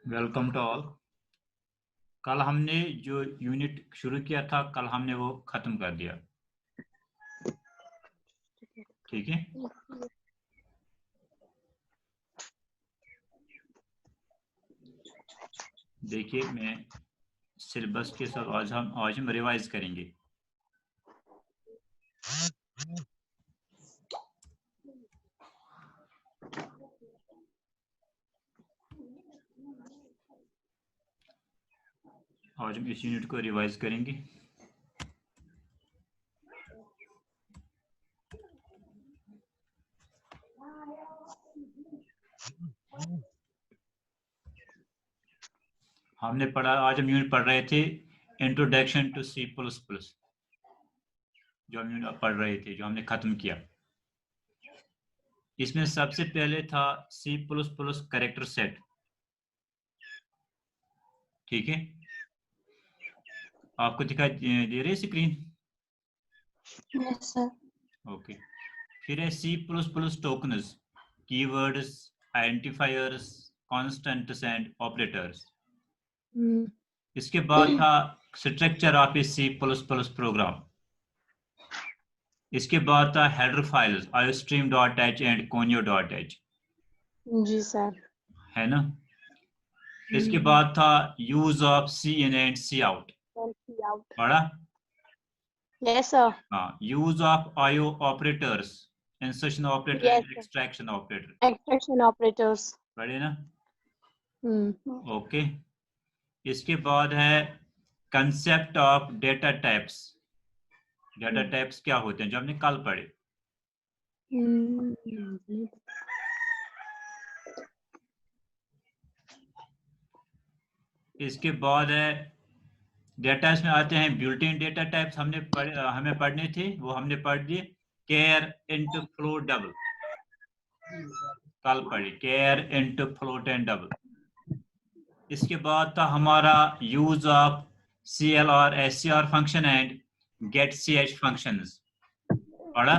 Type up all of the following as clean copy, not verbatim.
Welcome to all. कल हमने जो यूनिट शुरू किया था कल हमने वो खत्म कर दिया। ठीक है, देखिए मैं सिलेबस के साथ आज हम रिवाइज करेंगे। आज हम इस यूनिट को रिवाइज करेंगे। हमने पढ़ा, आज हम यूनिट पढ़ रहे थे introduction to C plus plus, जो हम यूनिट पढ़ रहे थे, जो हमने खत्म किया। इसमें सबसे पहले था C plus plus character set. ठीक है, आपको दिखाई दे रही है स्क्रीन? Yes sir. ओके, फिर है C plus plus tokens, keywords, identifiers, constants and operators. इसके बाद था structure of a C plus plus program. इसके बाद था header files iostream.h and conio.h, जी सर। है ना। इसके बाद था use of C in and C out, पढ़ा? Yes sir. हाँ, use of IO operators, insertion operator yes and sir. Extraction operator, extraction operators. पढ़े ना। ओके, इसके बाद है concept of data types. Data types क्या होते हैं, जो हमने कल पढ़े। इसके बाद है डेटा में आते हैं बुलेटिन डेटा टाइप्स, हमें पढ़ने थे, वो हमने पढ़ लिए। केयर इंटू फ्लोट डबल, कल पढ़ी char int float and double. इसके बाद था हमारा use of CLR SCR function and get CH functions, पढ़ा?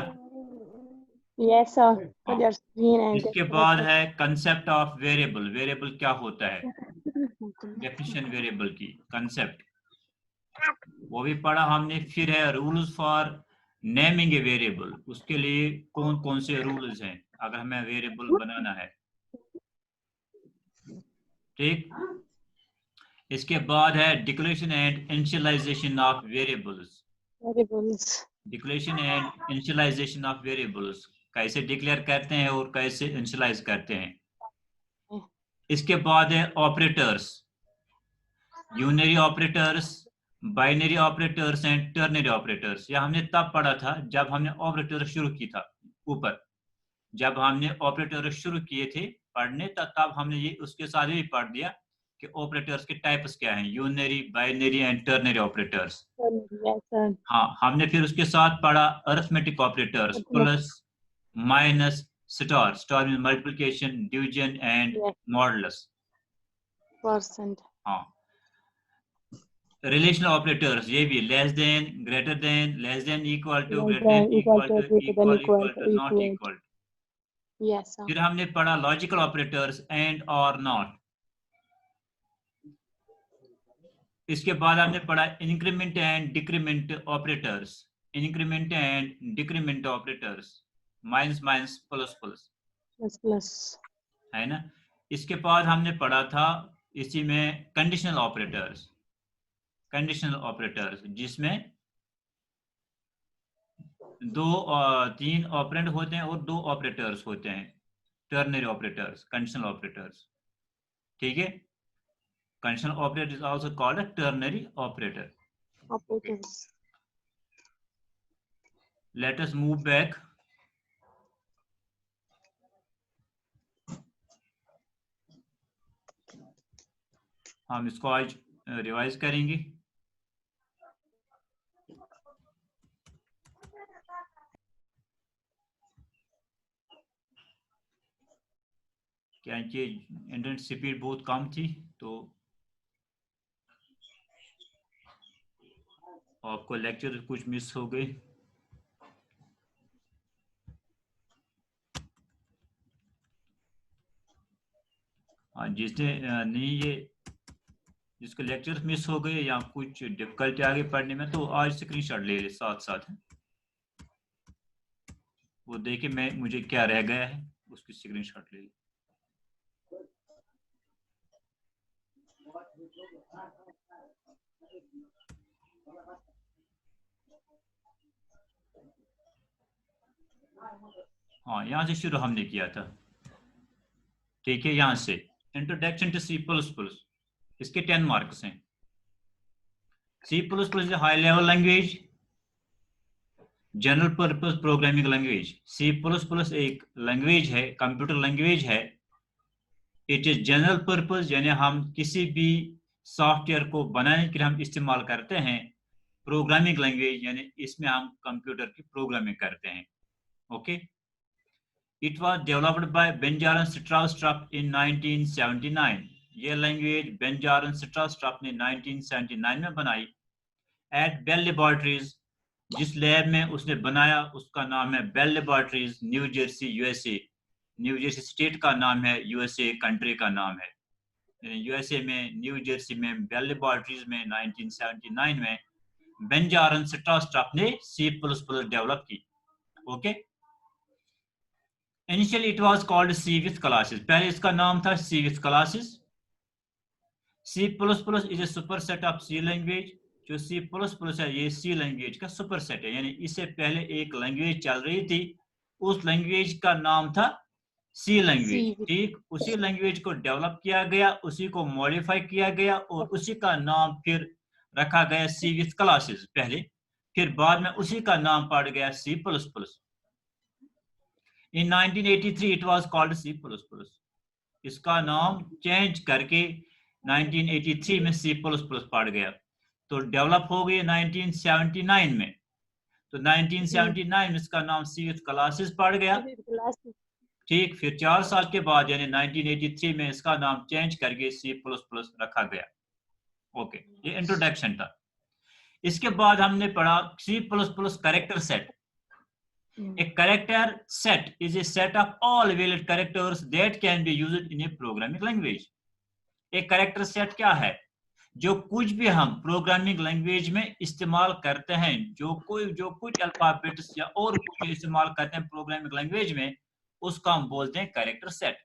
Yes sir. हाँ। इसके बाद है कंसेप्ट ऑफ वेरिएबल। वेरिएबल क्या होता है, डेफिनेशन वेरिएबल की, कंसेप्ट, वो भी पढ़ा हमने। फिर है rules for naming a variable, उसके लिए कौन कौन से रूल्स हैं अगर हमें वेरिएबल बनाना है। ठीक, इसके बाद है declaration and initialisation of variables. Declaration and initialisation of variables, कैसे डिक्लेयर करते हैं और कैसे इनिशियलाइज करते हैं। इसके बाद है operators, unary operators, binary operators and ternary operators. यह हमने तब पढ़ा था जब हमने ऑपरेटर शुरू की था ऊपर, जब हमने ऑपरेटर शुरू किए थे पढ़ने, तब हमने ये उसके साथ भी पढ़ दिया कि ऑपरेटर्स के टाइप्स क्या हैं, unary, binary and ternary operators. हाँ, हमने फिर उसके साथ पढ़ा arithmetic operators, plus, minus, star, star mean multiplication, division and modulus. हाँ, रिलेशनल ऑपरेटर्स, ये भी less than, greater than, less than, equal to, greater than, equal to, equal to, not equal. Yes sir. फिर हमने पढ़ा logical operators, and or not. इसके बाद हमने पढ़ा increment and decrement operators, increment and decrement operators, minus minus plus plus, plus, है ना। इसके बाद हमने पढ़ा था इसी में कंडीशनल ऑपरेटर्स, कंडीशनल ऑपरेटर्स जिसमें तीन ऑपरेंड होते हैं और दो ऑपरेटर्स होते हैं, टर्नरी ऑपरेटर्स, कंडीशनल ऑपरेटर्स। ठीक है, conditional operator is also called a ternary operator. operators. Let us move back. हम इसको आज रिवाइज करेंगे। क्या कि इंटरनेट स्पीड बहुत कम थी, तो आपको लेक्चर कुछ मिस हो गए। हाँ, जिसने नहीं ये जिसके लेक्चर्स मिस हो गए या कुछ डिफिकल्टी आ गई पढ़ने में, तो आज स्क्रीनशॉट ले ले साथ साथ, वो देखे मैं मुझे क्या रह गया है उसकी स्क्रीनशॉट ले ले। हाँ, यहाँ से शुरू हमने किया था, ठीक है। यहाँ से introduction to C plus plus, इसके 10 मार्क्स हैं। C plus plus high level language, general purpose programming language. C plus plus एक लैंग्वेज है, कंप्यूटर लैंग्वेज है। इट इज जनरल पर्पस, यानी हम किसी भी सॉफ्टवेयर को बनाने के लिए हम इस्तेमाल करते हैं। प्रोग्रामिंग लैंग्वेज यानी इसमें हम कंप्यूटर की प्रोग्रामिंग करते हैं। Okay, it was developed by Benjamin Stroustrup in 1979। ये लैंग्वेज बेंजामिन स्ट्राउस ने 1979 में बनाई एट बेल लेबोरेटरीज। जिस लैब में उसने बनाया उसका नाम है Bell laboratories, New Jersey, USA. New Jersey state का नाम है, यूएसए कंट्री का नाम है। यूएसए में न्यू जर्सी में बेल लेबोरेटरीज में 1979 में बेंजामिन स्ट्राउस ने C++ डेवलप की। Okay, initially it was called C with classes। पहले इसका नाम था C with classes। C++ is a superset of C language. जो C++ है ये C लैंग्वेज का सुपरसेट है, यानी इससे पहले एक लैंग्वेज चल रही थी, उस लैंग्वेज का नाम था C लैंग्वेज। ठीक, उसी लैंग्वेज को डेवलप किया गया, उसी को मॉडिफाई किया गया और उसी का नाम फिर रखा गया C with classes पहले, फिर बाद में उसी का नाम पड़ गया C++। In 1983 it was called C++। इसका नाम चेंज करके 1983 में C++ पड़ गया, तो डेवलप हो गई 1979 में। तो 1979 में इसका नाम C with classes पड़ गया। ठीक, फिर 4 साल के बाद यानी 1983 में इसका नाम चेंज करके C++ रखा गया। ओके, ये इंट्रोडक्शन था। इसके बाद हमने पढ़ा C++ character set. A character set is a set of all valid characters that can be used in a programming language। एक कैरेक्टर सेट क्या है? जो कुछ भी हम प्रोग्रामिंग लैंग्वेज में इस्तेमाल करते हैं, जो कुछ अल्फाबेट्स या और कुछ इस्तेमाल करते हैं प्रोग्रामिंग लैंग्वेज में, उसको हम बोलते हैं कैरेक्टर सेट।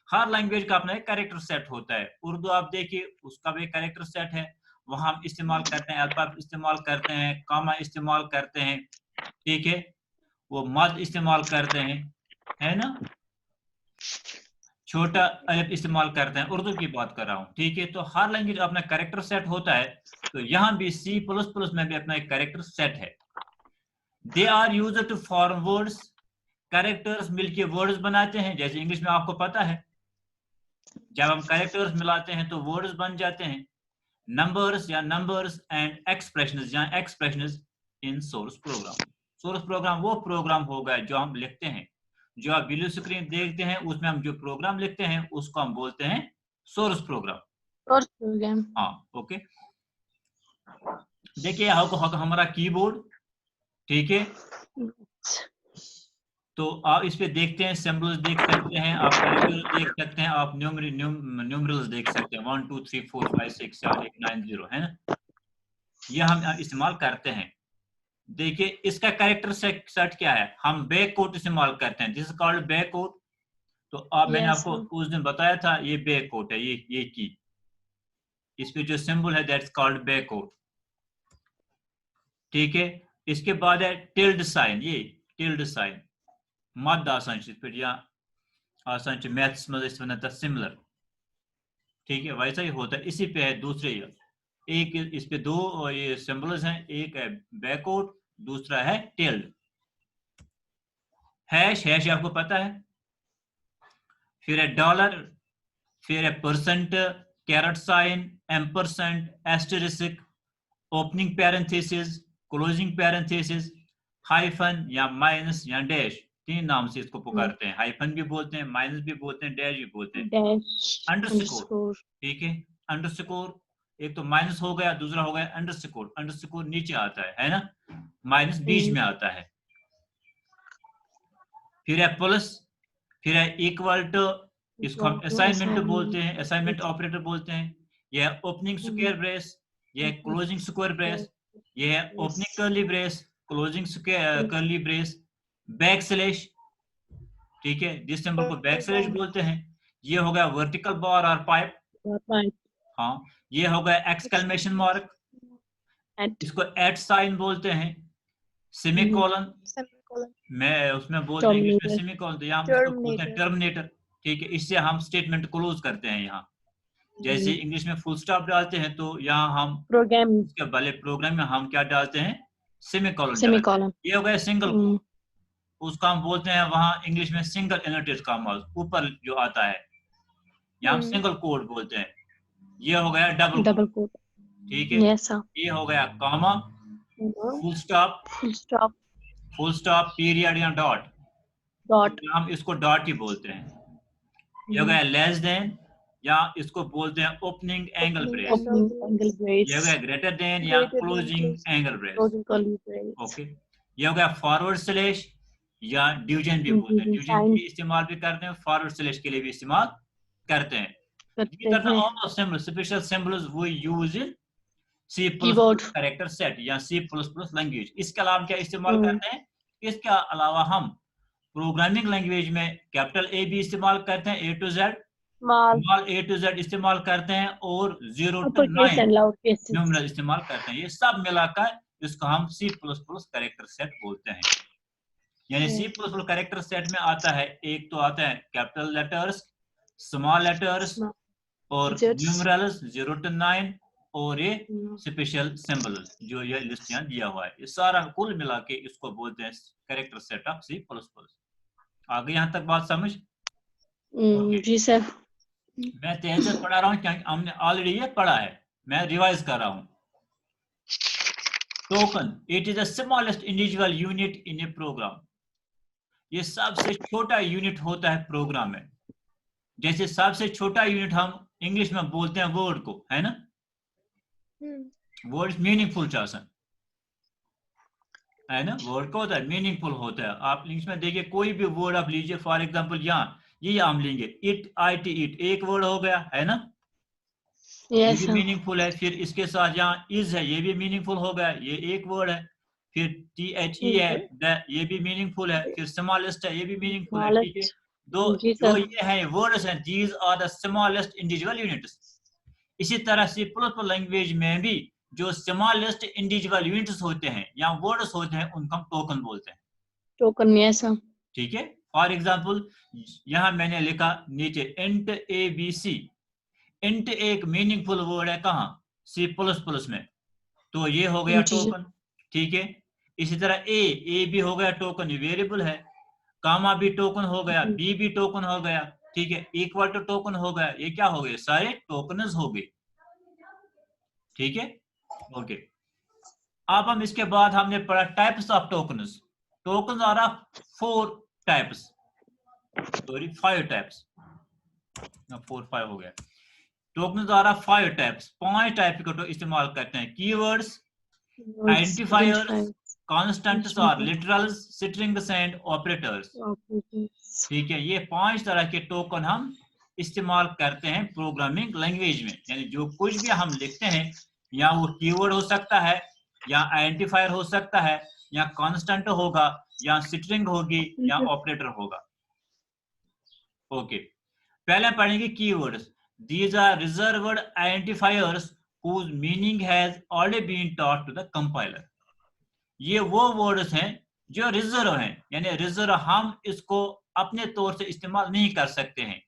हर लैंग्वेज का अपना एक कैरेक्टर सेट होता है। उर्दू आप देखिए, उसका भी कैरेक्टर सेट है, वहां हम इस्तेमाल करते हैं अल्फाबेट इस्तेमाल करते हैं, कामा इस्तेमाल करते हैं, ठीक है, वो मद इस्तेमाल करते हैं, है ना, छोटा अलिफ इस्तेमाल करते हैं। उर्दू की बात कर रहा हूं, ठीक है। तो हर लैंग्वेज अपना कैरेक्टर सेट होता है, तो यहां भी C++ में भी अपना एक कैरेक्टर सेट है। They are used to form words. Characters मिलके वर्ड्स बनाते हैं, जैसे इंग्लिश में आपको पता है जब हम कैरेक्टर्स मिलाते हैं तो वर्ड्स बन जाते हैं। नंबर्स एंड एक्सप्रेशंस या एक्सप्रेशंस इन सोर्स प्रोग्राम। सोर्स प्रोग्राम वो प्रोग्राम होगा जो हम लिखते हैं, जो आप वीडियो स्क्रीन देखते हैं उसमें हम जो प्रोग्राम लिखते हैं उसको हम बोलते हैं सोर्स प्रोग्राम। हाँ, ओके। देखिए हमारा कीबोर्ड, ठीक है, तो आप इस पे देखते हैं, सिंबल्स देख सकते हैं, आप कैरेक्टर्स देख सकते हैं, आप न्यूमरल्स देख सकते हैं, 1 2 3 4 5 6 7 8 9 0, है ना, ये हम इस्तेमाल करते हैं। देखिए इसका कैरेक्टर सेट क्या है, हम बैक कोट इस्तेमाल करते हैं, this is called back quote. तो आप मैंने आपको उस दिन बताया था ये बैक कोट है, ये की इस पे जो सिंबल है दैट्स कॉल्ड बैक कोट, ठीक है। इसके बाद है टिल्ड साइन, ये टिल्ड साइन मद आसान या आसान मैथ्स में सिमिलर, ठीक है, वैसा ही होता है। इसी पे है दूसरे, एक इस पे दो ये सिंबल्स हैं, एक है बैकआउट, दूसरा है टिल्ड। हैश आपको पता है, फिर है डॉलर, फिर है percent, caret sign, ampersand, asterisk, opening parenthesis, closing parenthesis, hyphen या माइनस या डैश, 3 नाम से इसको पुकारते हैं। हाइफन भी बोलते हैं, माइनस भी बोलते हैं, डैश भी बोलते हैं। अंडरस्कोर, ठीक है, अंडरस्कोर एक तो माइनस हो गया, दूसरा हो गया अंडरस्कोर। अंडरस्कोर नीचे आता है ना, माइनस बीच में आता है। फिर है प्लस, फिर है इक्वल टू, इसको हम असाइनमेंट बोलते हैं, असाइनमेंट ऑपरेटर बोलते हैं। यह है ओपनिंग स्क्वायर ब्रेस, यह है क्लोजिंग स्क्वायर ब्रेस, यह है opening curly brace, closing curly brace, back slash, ठीक है, जिस सिंबल को बैक स्लैश बोलते हैं। ये हो गया वर्टिकल बार और पाइप, हाँ। ये हो गया एक्सक्लेमेशन मार्क, इसको एट साइन बोलते हैं। सेमीकोलन, मैं उसमें बोलते हैं इंग्लिश में सेमीकोलन, तो यहाँ हम इसको बोलते हैं टर्मिनेटर, ठीक है। इससे हम स्टेटमेंट क्लोज करते हैं। यहाँ जैसे इंग्लिश में फुल स्टॉप डालते हैं, तो यहाँ हम प्रोग्राम इसके वाले प्रोग्राम में हम क्या डालते हैं, सेमीकोलन। सेमीकोलन। ये हो गया सिंगल कोट, उसको हम बोलते हैं वहां इंग्लिश में सिंगल इनवर्टेड कॉमा, ऊपर जो आता है यहाँ हम सिंगल कोट बोलते हैं। ये हो गया डबल कोट, ठीक है। Yes sir. ये हो गया comma, full stop, full stop, period या डॉट, हम इसको डॉट ही बोलते हैं। ये हो गया लेस देन, या इसको बोलते हैं ओपनिंग एंगल ब्रेस। ये हो गया ग्रेटर देन या क्लोजिंग एंगल ब्रेस, ओके। ये हो गया फॉरवर्ड स्लैश या डिवीजन भी बोलते हैं, डिवीजन भी इस्तेमाल भी करते हैं, फॉरवर्ड स्लैश के लिए भी इस्तेमाल करते हैं। These are the all the symbols, special symbols we use in C++ character set या C++ लैंग्वेज। इसके अलावा क्या इस्तेमाल करते हैं, इसके अलावा हम प्रोग्रामिंग लैंग्वेज में कैपिटल A भी इस्तेमाल करते हैं, A to Z, small A to Z इस्तेमाल करते हैं, और 0 to 9 न्यूमरल इस्तेमाल करते हैं। ये सब मिलाकर इसको हम C++ कैरेक्टर सेट बोलते हैं। यानी C++ कैरेक्टर सेट में आता है, एक तो आता है कैपिटल लेटर्स, स्मॉल लेटर्स और न्यूमरल्स 0 to 9, और ये स्पेशल सिंबल्स जो ये लिस्ट यहाँ दिया हुआ है। ये सारा कुल मिला के इसको बोलते हैं कैरेक्टर सेट ऑफ C++। आगे यहाँ तक बात समझ? जी सर। मैं तेज से पढ़ा रहा हूँ क्योंकि हमने ऑलरेडी ये पढ़ा है, मैं रिवाइज कर रहा हूँ। Token, it is the smallest individual unit in a program. ये सबसे छोटा यूनिट होता है प्रोग्राम में। जैसे सबसे छोटा यूनिट हम इंग्लिश में बोलते हैं वर्ड को, है ना, वर्ड मीनिंगफुल चासन, है ना, वर्ड को होता है मीनिंगफुल होता है। आप इंग्लिश में देखिए कोई भी वर्ड आप लीजिए, फॉर एग्जांपल यहाँ ये हम लेंगे इट, IT इट, एक वर्ड हो गया, है ना, ये भी मीनिंगफुल है। फिर इसके साथ यहाँ इज है, ये भी मीनिंगफुल हो गया, ये एक वर्ड है। फिर THE है, ये भी मीनिंगफुल है। फिर स्मॉलेस्ट है, ये भी मीनिंगफुल है, ठीक है। जो ये है वर्ड्स हैं, these are the smallest individual units. इसी तरह C++ लैंग्वेज में भी जो स्मॉलेस्ट इंडिविजुअल यूनिट्स होते हैं या वर्ड्स होते हैं, उनको हम टोकन बोलते हैं। टोकन, यस सर, ठीक है। फॉर एग्जांपल यहाँ मैंने लिखा नीचे इंट ABC। इंट एक मीनिंगफुल वर्ड है कहाँ, C++ में, तो ये हो गया टोकन, ठीक है। इसी तरह ए भी हो गया टोकन, वेरिएबल है। कामा भी टोकन हो गया, बी भी टोकन हो गया, ठीक है। इक्वल टू टोकन हो गया, ये क्या हो गए, सारे टोकन्स हो गए, ठीक है, ओके। अब हम इसके बाद हमने पढ़ा types of tokens. Tokens are of 4 types, sorry 5 types, 4-5 हो गया। Tokens are of 5 types, 5 type का इस्तेमाल करते हैं। कीवर्ड्स, आइडेंटिफायर्स, कांस्टेंट्स और लिटरल्स, स्ट्रिंग्स एंड ऑपरेटर्स, ठीक है। ये 5 तरह के टोकन हम इस्तेमाल करते हैं प्रोग्रामिंग लैंग्वेज में। यानी जो कुछ भी हम लिखते हैं, या वो कीवर्ड हो सकता है, या आइडेंटिफायर हो सकता है, या कांस्टेंट होगा, या स्ट्रिंग होगी, या ऑपरेटर होगा, ओके। पहले पढ़ेंगे keywords. These are reserved identifiers whose meaning has already been taught to the compiler. ये वो वर्ड्स हैं जो रिजर्व हैं, यानी रिजर्व, हम इसको अपने तौर से इस्तेमाल नहीं कर सकते हैं।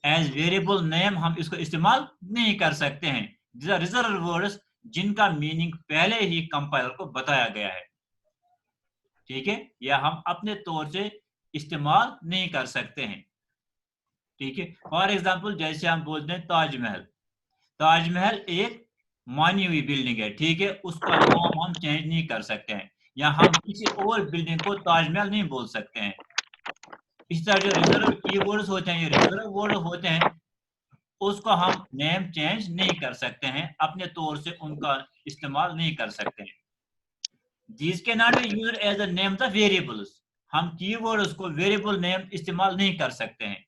एज वेरिएबल नेम हम इसको इस्तेमाल नहीं कर सकते हैं। These are reserved words जिनका मीनिंग पहले ही कंपाइलर को बताया गया है, ठीक है, या हम अपने तौर से इस्तेमाल नहीं कर सकते हैं, ठीक है। फॉर एग्जाम्पल जैसे हम बोलते हैं ताजमहल। ताजमहल एक मानी हुई बिल्डिंग है, ठीक है, उसका नाम हम चेंज नहीं कर सकते हैं, या हम किसी और बिल्डिंग को ताजमहल नहीं बोल सकते हैं। इस तरह जो रिजर्व कीवर्ड्स होते हैं, ये रिजर्व वर्ड होते हैं, उसको हम नेम चेंज नहीं कर सकते हैं, अपने तौर से उनका इस्तेमाल नहीं कर सकते हैं। These cannot be used as the names of variables। हम कीवर्ड्स को वेरिएबल नेम इस्तेमाल नहीं कर सकते हैं।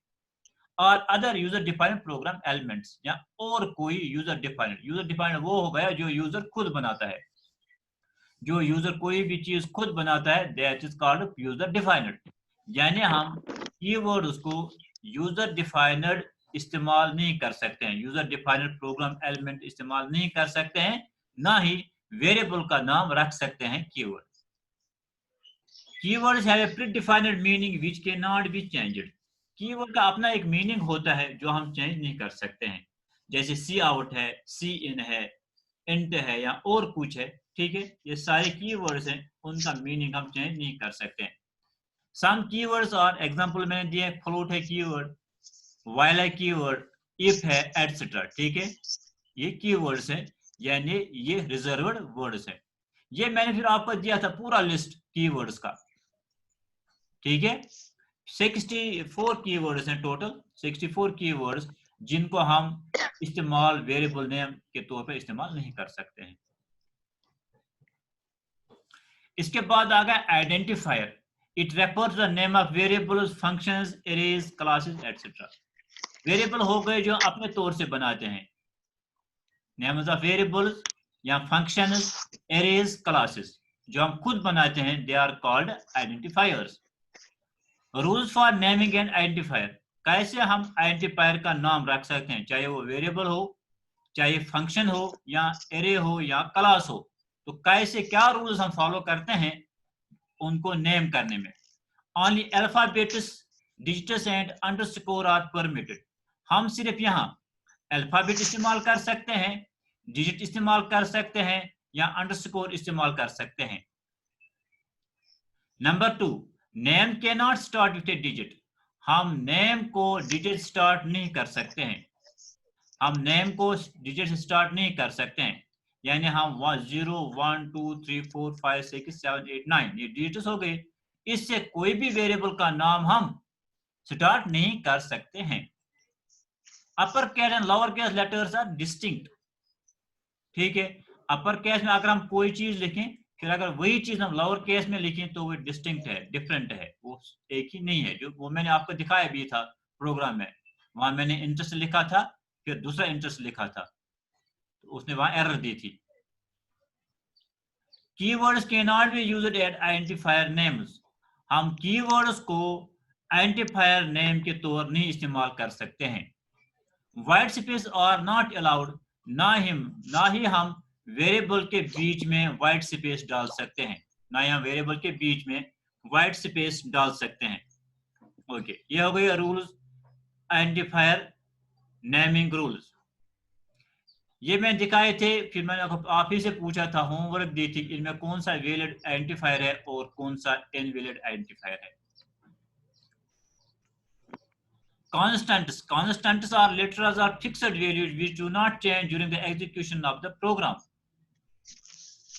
और other user defined program elements, या और कोई यूजर डिफाइंड वो हो गया जो यूजर खुद बनाता है, जो यूजर कोई भी चीज खुद बनाता है, that is called user defined. यानी हम कीवर्ड्स को यूजर डिफाइंड इस्तेमाल नहीं कर सकते हैं, यूजर डिफाइंड प्रोग्राम एलिमेंट इस्तेमाल नहीं कर सकते हैं, ना ही वेरिएबल का नाम रख सकते हैं keyword. Keywords have a predefined meaning which cannot be changed. Keyword का अपना एक मीनिंग होता है जो हम चेंज नहीं कर सकते हैं, जैसे सी आउट है, सी इन है, इंट है, या और कुछ है, ठीक है, ये सारे कीवर्ड्स हैं, उनका मीनिंग हम चेंज नहीं कर सकते हैं। सम कीवर्ड्स और एग्जांपल मैंने दिए, फ्लोट है कीवर्ड, व्हाइल है कीवर्ड, इफ है, एटसेट्रा, ठीक है, ये कीवर्ड्स हैं, यानी ये रिजर्व्ड वर्ड्स हैं। ये मैंने फिर आपको दिया था पूरा लिस्ट कीवर्ड्स का, ठीक है, 64 कीवर्ड्स हैं टोटल, 64 कीवर्ड्स जिनको हम इस्तेमाल वेरिएबल नेम के तौर पर इस्तेमाल नहीं कर सकते हैं। इसके बाद आ गया identifier, it refers the name of variables, functions, arrays, classes etcetera. Variable हो गए जो अपने तौर से बनाते हैं, नेम्स ऑफ वेरिएबल्स या फंक्शंस, एरेज, क्लासेस जो हम खुद बनाते हैं, they are called identifiers. Rules for naming and identifier, कैसे हम आइडेंटिफायर का नाम रख सकते हैं, चाहे वो वेरिएबल हो, चाहे फंक्शन हो, या एरे हो, या क्लास हो, तो कैसे क्या रूल्स हम फॉलो करते हैं उनको नेम करने में। Only alphabets, digits and underscore are permitted. हम सिर्फ यहाँ अल्फाबेट इस्तेमाल कर सकते हैं, डिजिट इस्तेमाल कर सकते हैं, या अंडरस्कोर इस्तेमाल कर सकते हैं। Number 2, name can not start with A digit. हम नेम को डिजिट स्टार्ट नहीं कर सकते हैं, हम नेम को डिजिट से स्टार्ट नहीं कर सकते हैं, यानी हम 0 1 2 3 4 5 6 7 8 9 ये डिजिट्स हो गए, इससे कोई भी वेरिएबल का नाम हम स्टार्ट नहीं कर सकते हैं। Upper case and lower case letters are distinct, ठीक है, अपर केस में अगर हम कोई चीज लिखें, फिर अगर वही चीज हम लोअर केस में लिखें तो वो डिस्टिंक्ट है, डिफरेंट है, वो एक ही नहीं है। जो वो मैंने आपको दिखाया भी था प्रोग्राम में, वहां मैंने इंटरेस्ट लिखा था, फिर दूसरा इंटरेस्ट लिखा था, तो उसने वहां एरर दी थी। Keywords can not be used as identifier names. हम कीवर्ड्स को आइडेंटिफायर नेम के तौर नहीं इस्तेमाल कर सकते हैं। White space are not allowed, ना ही हम वेरिएबल के बीच में वाइट स्पेस डाल सकते हैं, ना ही हम वेरिएबल के बीच में वाइट स्पेस डाल सकते हैं। ओके, ये हो गए रूल्स, आइडेंटिफायर नेमिंग रूल्स, ये मैं दिखाए थे। फिर मैंने आप ही से पूछा था, होमवर्क दी थी, इनमें कौन सा वैलिड आइडेंटिफायर है और कौन सा इनवैलिड आइडेंटिफायर है। Constants are literals or fixed values which do not change during the execution of the program.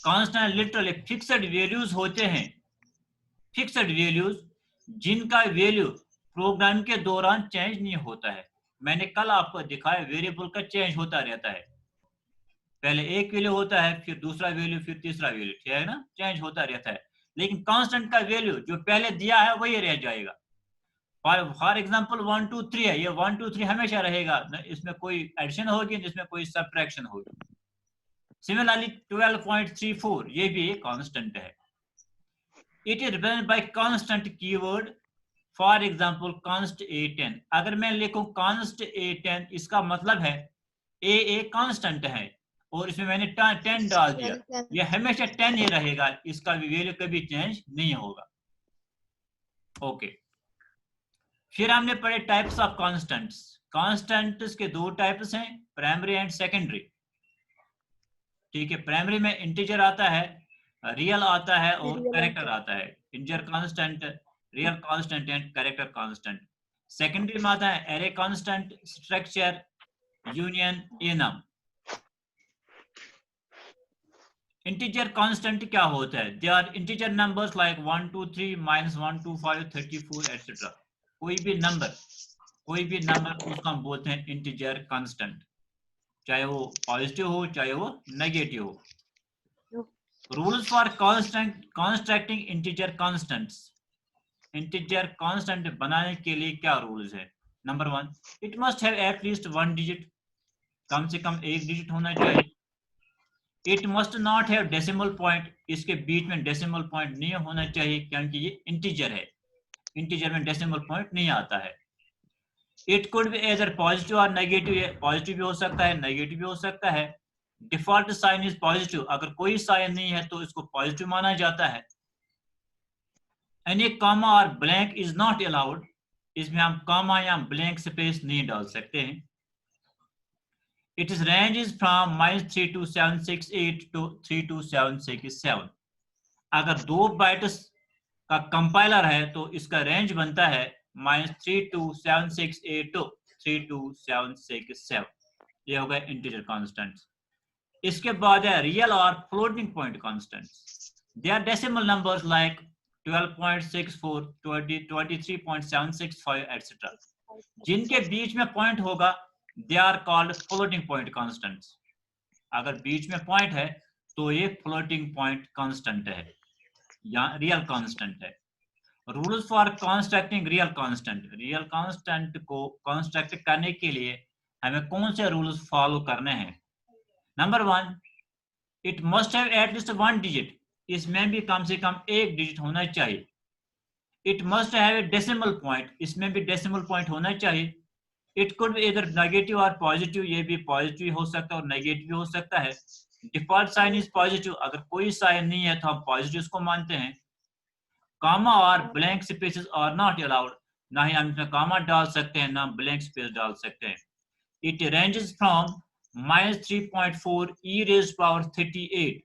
Constant literally fixed values होते हैं, fixed values जिनका वैल्यू प्रोग्राम के दौरान चेंज नहीं होता है। मैंने कल आपको दिखाया वेरिएबल का चेंज होता रहता है, पहले एक वैल्यू होता है, फिर दूसरा वैल्यू, फिर तीसरा वैल्यू, ठीक है ना, चेंज होता रहता है। लेकिन कांस्टेंट का वैल्यू जो पहले दिया है वही रह जाएगा। फॉर एग्जाम्पल 1 2 3 है, ये 1 2 3 हमेशा रहेगा, इसमें कोई एडिशन होगी, इसमें कोई सब्ट्रैक्शन होगी। सिमिलरली 12.34 ये भी एक कांस्टेंट है। It is represented by constant keyword, for example const A10। अगर मैं लिखूं कांस्ट A10, इसका मतलब है ए कांस्टेंट है और इसमें मैंने 10 डाल दिया, ये हमेशा 10 ही रहेगा, इसका वैल्यू कभी चेंज नहीं होगा। ओके, फिर हमने पढ़े टाइप्स ऑफ कांस्टेंट्स। कांस्टेंट्स के दो टाइप्स हैं, प्राइमरी एंड सेकेंडरी, ठीक है। प्राइमरी में इंटीजर आता है, रियल आता है और कैरेक्टर आता है। Integer constant, real constant and character constant. Secondary में आता है array constant, structure, union, enum. Integer constant क्या होता है? They are integer numbers like 1 2 3 -1 2 5 34 etcetera. कोई भी नंबर उसको हम बोलते हैं इंटीजर कांस्टेंट, चाहे वो पॉजिटिव हो चाहे वो नेगेटिव हो। Rules for constructing integer constants. Integer constant बनाने के लिए क्या रूल्स है? Number 1, it must have at least 1 digit, कम से कम 1 डिजिट होना चाहिए। It must not have decimal point, इसके बीच में डेसिमल पॉइंट नहीं होना चाहिए क्योंकि ये इंटीजर है, इंटीजर में डेसिमल पॉइंट नहीं आता है। It could be either positive और नेगेटिव, पॉजिटिव भी हो सकता है, नेगेटिव भी हो सकता है। डिफॉल्ट साइन इज पॉजिटिव, अगर कोई साइन नहीं है तो इसको पॉजिटिव माना जाता है। एनी कॉमा और ब्लैंक इज नॉट अलाउड, इसमें हम कॉमा या ब्लैंक स्पेस नहीं डाल सकते हैं। It is range is from -32768 to 32767, अगर 2 बाइट्स का कंपाइलर है तो इसका रेंज बनता है -32768 to 32767, ये होगा इंटीजर कांस्टेंट्स। इसके बाद है रियल और floating point constants. They are decimal numbers like 12.64, 20, 23.765 etcetera. जिनके बीच में पॉइंट होगा they are called floating point constants. अगर बीच में पॉइंट है तो ये फ्लोटिंग पॉइंट कांस्टेंट है या रियल कांस्टेंट है। Rules for constructing real constant, real constant को कंस्ट्रक्ट करने के लिए हमें कौन से रूल्स फॉलो करने हैं? Number 1, it must have at least 1 digit, इसमें भी कम से कम 1 डिजिट होना चाहिए। It must have a decimal point, इसमें भी डेसिमल पॉइंट होना चाहिए। इट कुड बी इधर नेगेटिव और पॉजिटिव, ये भी पॉजिटिव हो सकता है और नेगेटिव भी हो सकता है। डिफॉल्ट साइन इज पॉजिटिव, अगर कोई साइन नहीं है तो हम पॉजिटिव को मानते हैं। कॉमा और blank spaces are not allowed, ना ही हम इसमें कॉमा डाल सकते हैं ना ब्लैंक स्पेस डाल सकते हैं। It ranges from -3.4 e raised power 38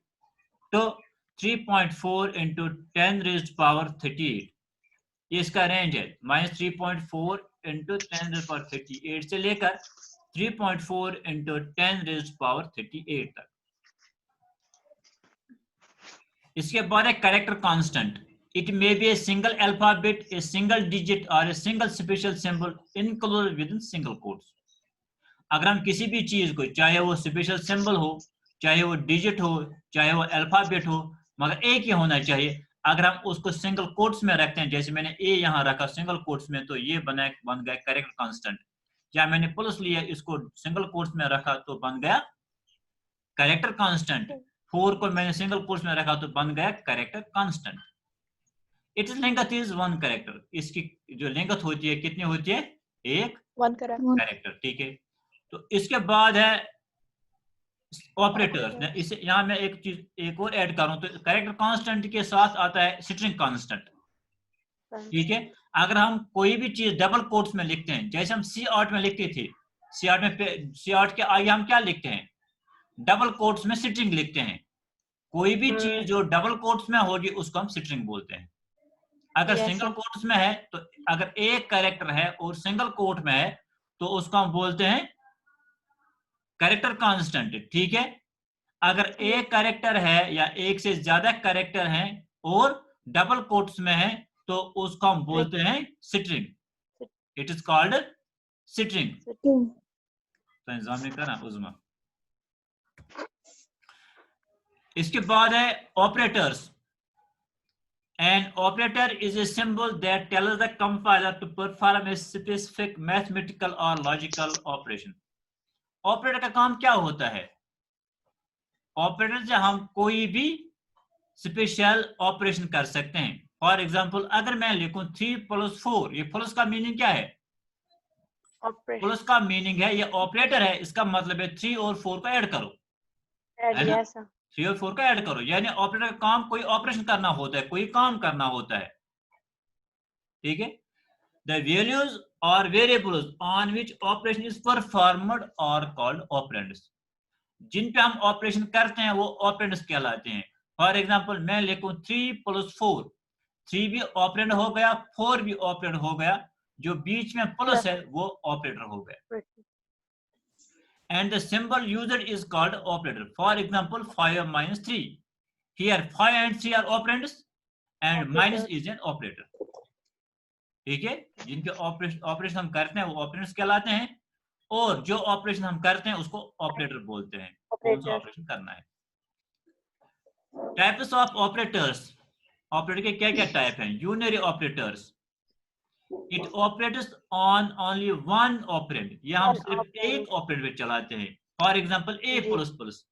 to 3.4 into 10 raised power 38, ये इसका रेंज है। -3.4 into 10 raised power 38 से लेकर 3.4 into 10 raised power 38 तक। इसके बाद है character constant. It may be a single alphabet, a single digit or a single special symbol included within single quotes. अगर हम किसी भी चीज को, चाहे वो स्पेशल सिंबल हो, चाहे वो डिजिट हो, चाहे वो अल्फाबेट हो, मगर एक ही होना चाहिए। अगर हम उसको सिंगल कोट्स में रखते हैं, जैसे मैंने ए यहाँ रखा सिंगल कोट्स में, तो ये बन गया कैरेक्टर कांस्टेंट। या मैंने प्लस लिया, इसको सिंगल कोट्स में रखा तो बन गया कैरेक्टर कांस्टेंट। 4 को मैंने सिंगल कोट्स में रखा तो बन गया character constant. Its length is 1 character, इसकी जो लेंथ होती है कितनी होती है? 1 कैरेक्टर, ठीक है। तो इसके बाद है ऑपरेटर्स। इसे यहाँ मैं एक चीज एक और ऐड करूं तो कैरेक्टर कांस्टेंट के साथ आता है स्ट्रिंग कांस्टेंट, ठीक है। अगर हम कोई भी चीज डबल कोट्स में लिखते हैं, जैसे हम C8 में लिखते थे, C8 के आगे हम क्या लिखते हैं? डबल कोट्स में स्ट्रिंग लिखते हैं। कोई भी चीज जो डबल कोट्स में होगी उसको हम स्ट्रिंग बोलते हैं। अगर सिंगल कोट्स में है तो अगर एक कैरेक्टर है और सिंगल कोट में है तो उसको हम बोलते हैं कैरेक्टर कांस्टेंट, ठीक है। अगर एक कैरेक्टर है या एक से ज्यादा कैरेक्टर हैं और डबल कोट्स में है तो उसको हम बोलते हैं string. It is called string. तो इंतजाम नहीं करना उज़मा। इसके बाद है operators. An operator is a symbol that tells the compiler to perform a specific mathematical or logical operation. Operator का काम क्या होता है? ऑपरेटर से हम कोई भी स्पेशल ऑपरेशन कर सकते हैं। फॉर एग्जांपल अगर मैं लिखूं 3 + 4, ये प्लस का मीनिंग क्या है? प्लस का मीनिंग है ये ऑपरेटर है, इसका मतलब है 3 और 4 को ऐड करो, है ना? 3 और 4 का ऐड करो, यानी ऑपरेटर का काम कोई ऑपरेशन करना होता है, कोई काम करना होता है, ठीक है। द वैल्यूज और variables on which operation is performed are called operands. जिन पे हम ऑपरेशन करते हैं वो ऑपरेंड्स कहलाते हैं। फॉर एग्जांपल मैं लिखूं 3 + 4, 3 भी ऑपरेंड हो गया, 4 भी ऑपरेंड हो गया, जो बीच में प्लस है वो ऑपरेटर हो गया। And the symbol used is called operator. For example, 5 - 3. Here 5 and 3 are operands and minus is an operator. ठीक है, जिनके ऑपरेशन हम करते हैं वो ऑपरेंड्स कहलाते हैं और जो ऑपरेशन हम करते हैं उसको ऑपरेटर बोलते हैं। कौन सा ऑपरेशन करना है? Types of operators. ऑपरेटर के क्या क्या टाइप हैं? Unary operators, It operates on only one operand. ये हम One सिर्फ operand. एक ऑपरेंड पे चलाते हैं. फॉर एग्जाम्पल a जी. Plus plus.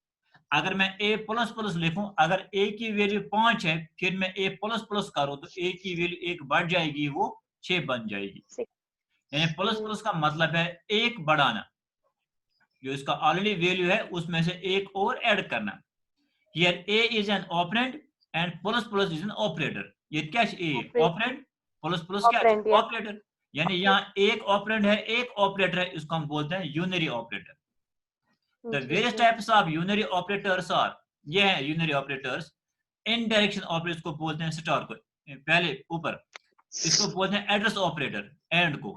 अगर मैं a प्लस प्लस लिखूं, अगर a की वैल्यू 5 है, फिर मैं a प्लस प्लस करूं तो a की वैल्यू 1 बढ़ जाएगी, वो 6 बन जाएगी. 6. यानी प्लस प्लस का मतलब है एक बढ़ाना, जो इसका ऑलरेडी वैल्यू है उसमें से एक और ऐड करना. Here a is an operand and plus plus is an operator. ये क्या है? Operator. ऑपरेंड प्लस प्लस क्या है? Operand, yeah. ऑपरेटर. यानी यहाँ एक ऑपरेंड है, एक ऑपरेटर है, इसको हम बोलते हैं यूनरी ऑपरेटर. The जी, various sir. types of unary operators are, ये है unary operators. Indirection operators को बोलते हैं स्टार को, पहले ऊपर, इसको बोलते हैं एड्रेस ऑपरेटर एंड को.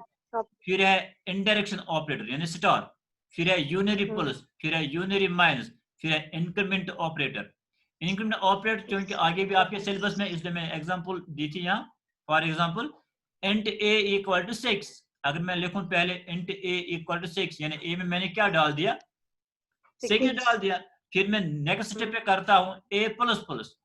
फिर है इनडायरेक्शन ऑपरेटर यानी स्टार, फिर है यूनरी प्लस, फिर है यूनरी माइनस, फिर है इंक्रीमेंट ऑपरेटर. इंक्रीमेंट ऑपरेटर क्योंकि आगे भी आपके सिलेबस में, इसलिए मैंने एग्जांपल दी थी यहाँ. For example int a equal to 6. अगर मैं लिखूं पहले इंट a इक्वल टू 6, यानी a में मैंने क्या डाल दिया? 6 डाल दिया. फिर मैं नेक्स्ट स्टेप पे करता हूँ a प्लस प्लस,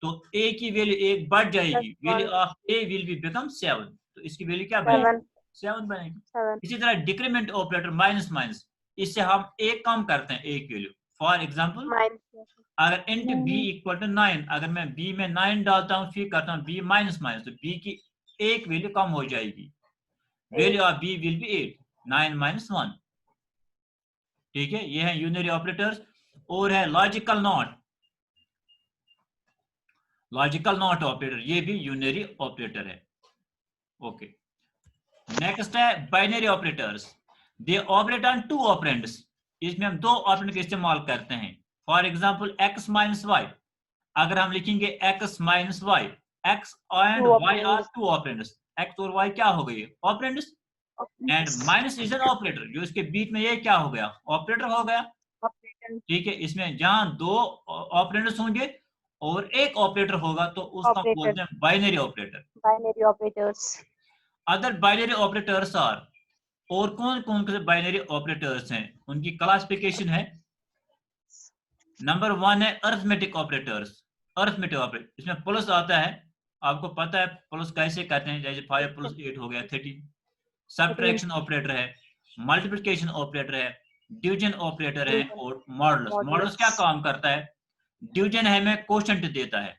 तो a की वैल्यू 1 बढ़ जाएगी, value of a will be become 7. तो इसकी वैल्यू क्या बनेगी? 7 बनेगी. 7. इसी तरह डिक्रीमेंट ऑपरेटर माइनस माइनस, इससे हम एक कम करते हैं एक वैल्यू. For example Minus. अगर इंट b इक्वल टू 9, अगर मैं b में 9 डालता हूँ, फिर करता हूँ b माइनस माइनस, तो b की एक वैल्यू कम हो जाएगी, value of b will be 8. 9 minus 1. ठीक है, ये है यूनरी ऑपरेटर्स. और है logical not. Logical not operator, ये भी यूनरी ऑपरेटर है. ओके. नेक्स्ट है binary operators. They operate on 2 operands. इसमें हम 2 ऑपरेंड का इस्तेमाल करते हैं. For example x minus y. अगर हम लिखेंगे x minus Y, x and y are 2 operands. x और y क्या हो गए? Operands. And minus is an operator, जो इसके बीच में ये क्या हो गया? ऑपरेटर हो गया. ठीक है, इसमें जहां 2 ऑपरेंड्स होंगे और एक ऑपरेटर होगा तो उसका बोलते हैं binary operator. Binary operators. Other binary operators are, और कौन कौन से बाइनरी ऑपरेटर्स हैं, उनकी क्लासिफिकेशन है. नंबर 1 है अरिथमेटिक ऑपरेटर्स. अरिथमेटिक ऑपरेटर, इसमें प्लस आता है, आपको पता है प्लस कैसे करते हैं, जैसे 5 प्लस 8 हो गया 13. सबट्रैक्शन ऑपरेटर है, मल्टीप्लिकेशन ऑपरेटर है, डिवीजन ऑपरेटर है, और मॉडुलस. मॉडुलस क्या काम करता है? डिवीजन हमें कोशेंट देता है,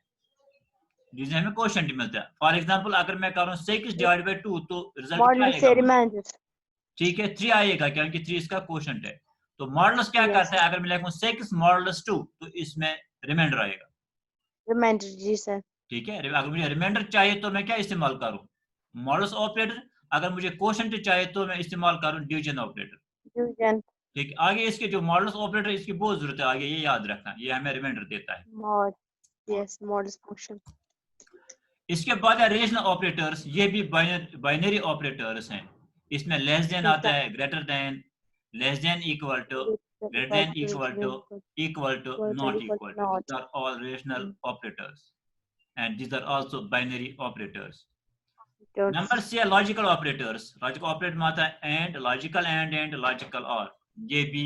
डिवीजन हमें कोशेंट मिलता है. फॉर एग्जांपल अगर मैं करूं 6 डिवाइड बाय 2 तो रिजल्ट क्या आएगा? ठीक है, 3 आएगा, क्योंकि 3 इसका कोशेंट है. तो मॉडुलस क्या करता है? अगर मैं लिखूं 6 मॉडुलस 2 तो इसमें रिमाइंडर आएगा. रिमाइंडर, जी सर. ठीक है, अगर मुझे रिमाइंडर चाहिए तो मैं क्या इस्तेमाल करूं? Modulus operator. अगर मुझे कोशेंट चाहिए तो मैं इस्तेमाल करूं डिवीजन ऑपरेटर. डिवीजन. ठीक है, आगे इसके जो मॉडुलस ऑपरेटर, इसकी बहुत जरूरत है आगे, ये याद रखना, ये हमें रिमाइंडर देता है. मॉड. Yes, modulus function. इसके बाद है रेशनल ऑपरेटर्स. ये भी बाइनरी ऑपरेटर्स हैं. इसमें लेस देन आता है, greater than, less than equal to, greater than equal to not equal to. These are all rational operators, and these are also binary operators. Number C है logical operators. Logical operator में आता है and, logical and logical or. ये भी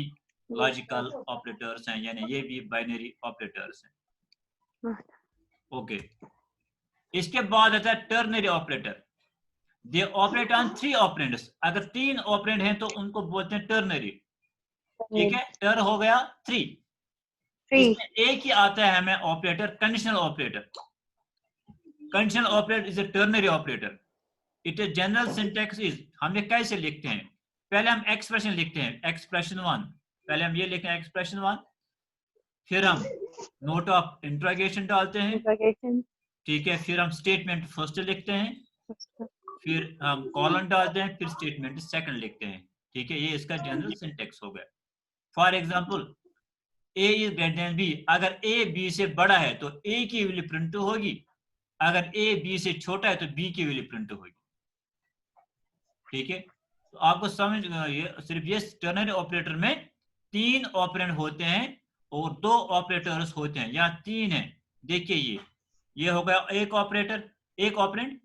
logical operators हैं, यानी ये भी binary operators हैं. ओके. इसके बाद आता है ternary operator. They operate on 3 operands. अगर 3 ऑपरेंड हैं तो उनको बोलते हैं ternary. ठीक है, टर हो गया 3. इसमें एक ही आता है हमें operator, conditional operator. Conditional operator is a ternary operator. It is general syntax is, हम ये कैसे लिखते हैं? पहले हम एक्सप्रेशन लिखते हैं, एक्सप्रेशन 1. पहले हम ये लिखते हैं एक्सप्रेशन 1, फिर हम नोट ऑफ इंट्रोगेशन डालते हैं. ठीक है, फिर हम स्टेटमेंट फर्स्ट लिखते हैं, फिर हम कॉलन डालते हैं, फिर स्टेटमेंट सेकंड लिखते हैं. ठीक है, ये इसका जनरल सिंटैक्स हो गया. For example a is greater than b. अगर a b से बड़ा है तो a की वैल्यू प्रिंट होगी, अगर a b से छोटा है तो b की वैल्यू प्रिंट होगी. ठीक है, तो आपको समझ, ये सिर्फ ये टर्नरी ऑपरेटर में 3 ऑपरेंड होते हैं और 2 ऑपरेटर्स होते हैं. यहाँ 3 है. देखिए ये हो गया एक ऑपरेटर, एक ऑपरेंड,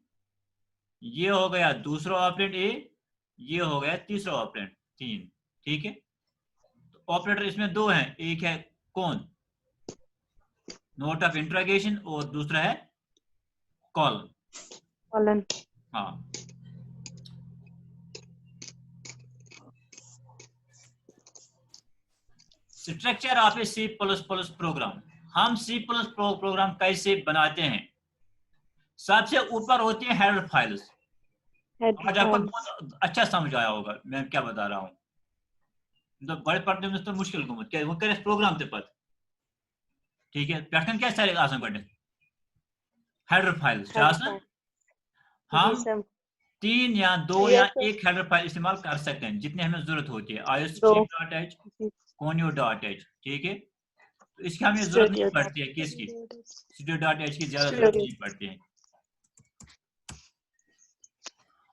ये हो गया दूसरा ऑपरेंड a, ये हो गया तीसरा ऑपरेंड 3. ठीक है, ऑपरेटर इसमें 2 हैं, एक है कौन? नोट ऑफ इंट्रोगेशन, और दूसरा है कॉलन. कॉलन. हाँ, structure of a C plus plus program. हम सी प्लस प्रोग्राम कैसे बनाते हैं? सबसे ऊपर होती है हेडर फाइल्स। Header आज आपको files. बहुत अच्छा समझ आया होगा मैं क्या बता रहा हूँ। तो बड़े पढ़ने में तो मुश्किल गुमत क्या वो करे प्रोग्राम ते पत ठीक है पैटर्न क्या सारे आसान पढ़ने हेडर फाइल्स Header आसान file. जी हम सर. 3 या 2 या Yes sir. 1 हेडर फाइल इस्तेमाल कर सकते हैं जितने हमें जरूरत होती है। दो. iostream.h जी. conio.h ठीक है। तो इसकी हमें जरूरत Studio नहीं dot. पड़ती है किसकी studio.h की ज्यादा Studio. जरूरत नहीं पड़ती है।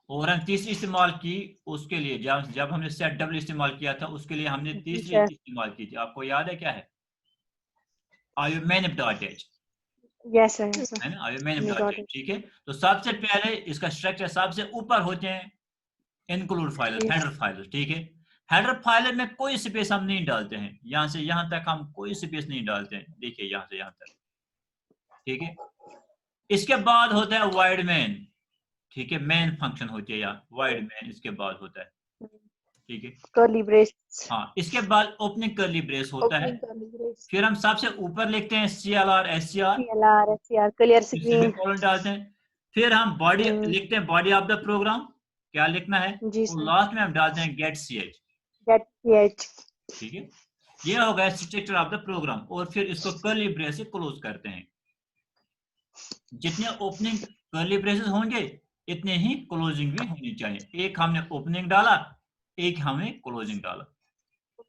और हम तीसरी इस्तेमाल की उसके लिए जब हमने सेट डबल इस्तेमाल किया था उसके लिए हमने जी तीसरी सर. इस्तेमाल की थी। आपको याद है क्या है? iomap.h Yes sir. Yes sir. है ना We iomap.h got it. ठीक है। तो सबसे पहले इसका स्ट्रक्चर सबसे ऊपर होते हैं include file Yes. Header file ठीक है। हेडर फाइल में कोई स्पेस हम नहीं डालते हैं। यहाँ से यहाँ तक हम कोई स्पेस नहीं डालते हैं। देखिए यहाँ से यहाँ तक ठीक है। इसके बाद होता है वाइड मेन ठीक है। मेन फंक्शन होती है यहाँ वाइड मेन इसके बाद होता है ठीक है। Curly braces. हाँ इसके बाद ओपनिंग कर्ली ब्रेस होता है। Opening curly braces. फिर हम सबसे ऊपर लिखते हैं CLR SCR CLR, SCR, clear screen. Semicolon डालते हैं। फिर हम बॉडी लिखते हैं बॉडी ऑफ द प्रोग्राम क्या लिखना है जी और सर. लास्ट में हम डालते हैं गेट CH Get CH. ठीक है। ये हो गया स्ट्रक्चर ऑफ द प्रोग्राम और फिर इसको कर्ली ब्रेस से क्लोज करते हैं। जितने ओपनिंग कर्ली ब्रेसेस होंगे इतने ही क्लोजिंग भी होनी चाहिए। एक हमने ओपनिंग डाला एक हमने क्लोजिंग डाला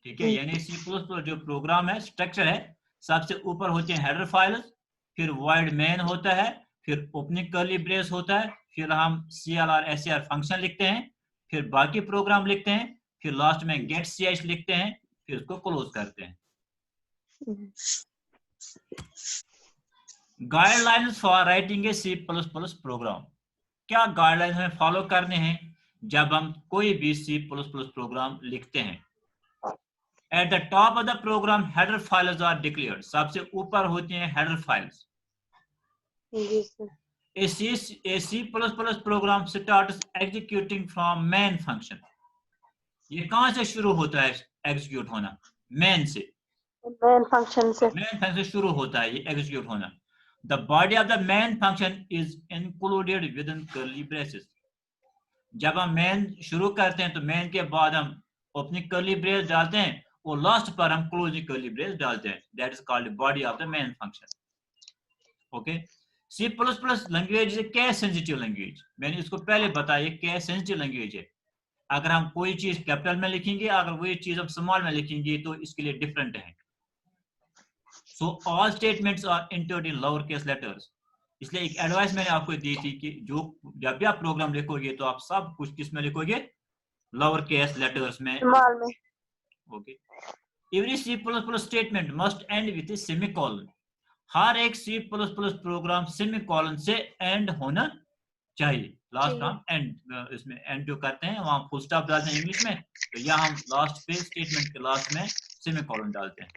ठीक है। यानी सी प्लस प्लस जो प्रोग्राम है स्ट्रक्चर है सबसे ऊपर होते हैं हेडर फाइल्स फिर वाइड मेन होता है फिर ओपनिंग कर्ली ब्रेस होता है फिर हम CLR SCR फंक्शन लिखते हैं फिर बाकी प्रोग्राम लिखते हैं फिर लास्ट में गेट CH लिखते हैं फिर उसको क्लोज करते हैं। Guidelines for writing a C plus plus program. क्या गाइडलाइंस हमें फॉलो करने हैं जब हम कोई भी सी प्लस प्लस प्रोग्राम लिखते हैं? At the top of the program header files are declared. सबसे ऊपर होती हैं हेडर फाइल्स। जी sir. A C++ program starts executing from main function। ये कहां से शुरू होता है एग्जीक्यूट होना? मेन से। Main function से. मेन फंक्शन से शुरू होता है ये एग्जीक्यूट होना। The body of the main function is included within curly braces। जब हम मेन शुरू करते हैं तो मेन के बाद हम ओपनिंग कर्ली ब्रेस डालते हैं और लास्ट पर हम क्लोजिंग कर्ली ब्रेस डालते हैं। That is called body of the main function. Okay. C plus plus language case sensitive language. मैंने इसको पहले बताया कैश सेंसिटिव लैंग्वेज है। अगर हम कोई चीज कैपिटल में लिखेंगे अगर वही चीज हम स्मॉल में लिखेंगे तो इसके लिए डिफरेंट है। So all statements are entered in lower case letters. इसलिए एक एडवाइस मैंने आपको दी थी कि जो जब भी आप प्रोग्राम लिखोगे तो आप सब कुछ किस में लिखोगे? लोअर केस लेटर्स में। स्मॉल में. Okay. Every C plus plus statement must end with a semicolon. हर एक C++ प्रोग्राम सेमीकोलन से एंड होना चाहिए। लास्ट हम एंड इसमें एंड जो करते हैं वहां फुल स्टॉप डालते हैं इंग्लिश में तो यहाँ हम लास्ट पे स्टेटमेंट के लास्ट में सेमीकोलन डालते हैं।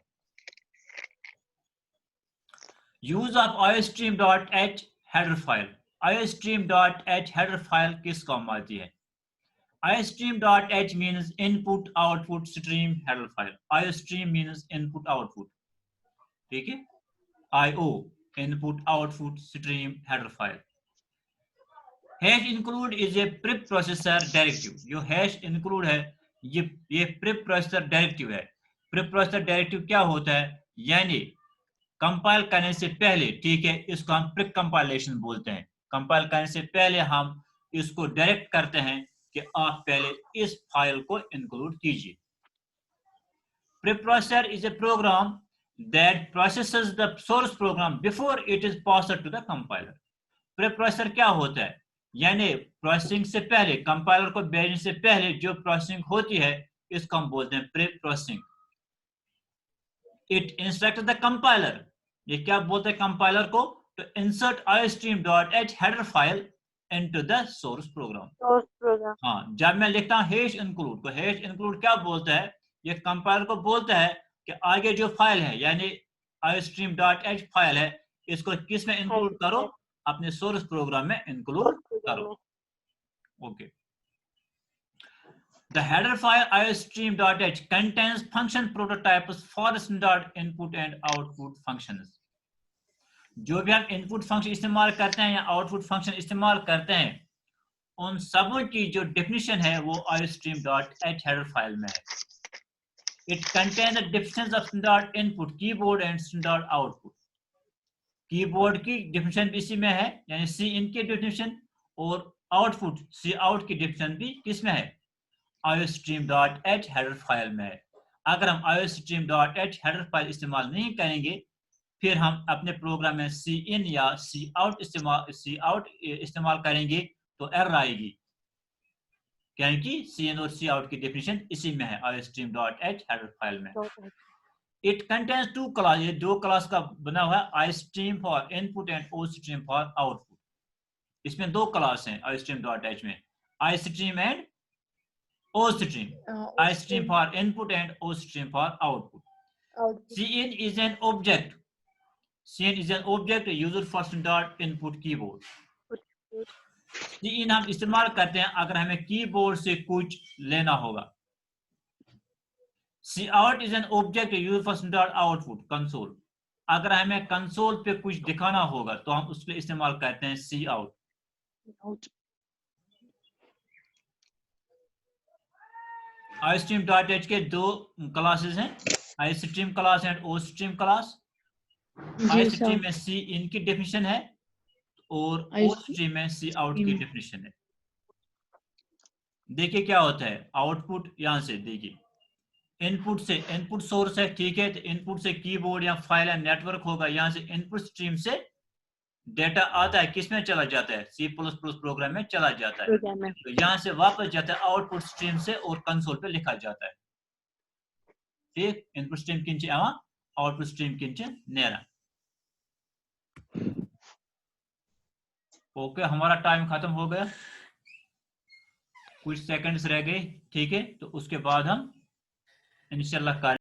Use of iostream.h header file. iostream.h header file किस काम आती है? iostream.h means input output stream header file। iostream means input output ठीक है। IO input output stream header file। hash include is a preprocessor directive। जो hash include है ये preprocessor directive है। preprocessor directive क्या होता है? यानी कंपाइल करने से पहले ठीक है इसको हम प्री कंपाइलेशन बोलते हैं। कंपाइल करने से पहले हम इसको डायरेक्ट करते हैं कि आप पहले इस फाइल को इंक्लूड कीजिए। preprocessor is a program that processes the source program before it is passed to the compiler। preprocessor क्या होता है? यानी प्रोसेसिंग से पहले कंपाइलर को भेजने से पहले जो प्रोसेसिंग होती है इसको हम बोलते हैं pre processing. It instruct the compiler. ये क्या बोलते हैं कंपाइलर को? to insert iostream.h header file into the source program। source program। हाँ जब मैं लिखता हूँ hash include तो hash include क्या बोलता है? ये कंपाइलर को बोलता है कि आगे जो फाइल है यानी iostream.h फाइल है इसको किस में इंक्लूड करो? अपने सोर्स प्रोग्राम में इंक्लूड करो। Okay. The header file iostream.h contains function prototypes for standard input and output functions. जो भी हम इनपुट फंक्शन इस्तेमाल करते हैं या आउटपुट फंक्शन इस्तेमाल करते हैं उन सबों की जो डेफिनेशन है वो iostream.h हेडर फाइल में है. It contains the definitions of standard input, keyboard and standard output. Keyboard की डेफिनेशन भी इसी में है यानी सी इन की डेफिनेशन और आउटपुट सी आउट की डेफिनेशन भी किसमें है iostream.h हेडर फाइल में है. अगर हम iostream.h हेडर फाइल इस्तेमाल नहीं करेंगे फिर हम अपने प्रोग्राम में सी इन या सी आउट इस्तेमाल करेंगे तो एरर आएगी क्योंकि सी इन और सी आउट की डेफिनेशन इसी में है iostream.h हेडर फाइल में. It contains two क्लास, ये दो क्लास का बना हुआ है iostream for input and ostream for output. इसमें दो क्लास हैं iostream.h में iostream and ostream. iostream for input and ostream for output. Cin is an object. Cin is an object used for standard input keyboard. Cin हम इस्तेमाल करते हैं अगर हमें कीबोर्ड से कुछ लेना होगा. Cout is an object used for standard output console. अगर हमें कंसोल पे कुछ दिखाना होगा तो हम उसके लिए इस्तेमाल करते हैं cout. iostream.h के दो क्लासेस हैं iostream class and ostream class. iostream में सी इन की डेफिनेशन है और ostream में सी आउट की डेफिनेशन है. देखिए क्या होता है आउटपुट यहां से देखिए इनपुट से इनपुट सोर्स है ठीक है तो इनपुट से कीबोर्ड या फाइल या नेटवर्क होगा यहां से इनपुट स्ट्रीम से डेटा आता है किसमें चला जाता है C++ प्रोग्राम में चला जाता है तो यहां से वापस जाता है आउटपुट स्ट्रीम से और कंसोल पे लिखा जाता है. ठीक इनपुट स्ट्रीम किंचे आवा आउटपुट स्ट्रीम किंचे नेरा. ओके हमारा टाइम खत्म हो गया कुछ सेकंड्स रह गए ठीक है तो उसके बाद हम इंशाल्लाह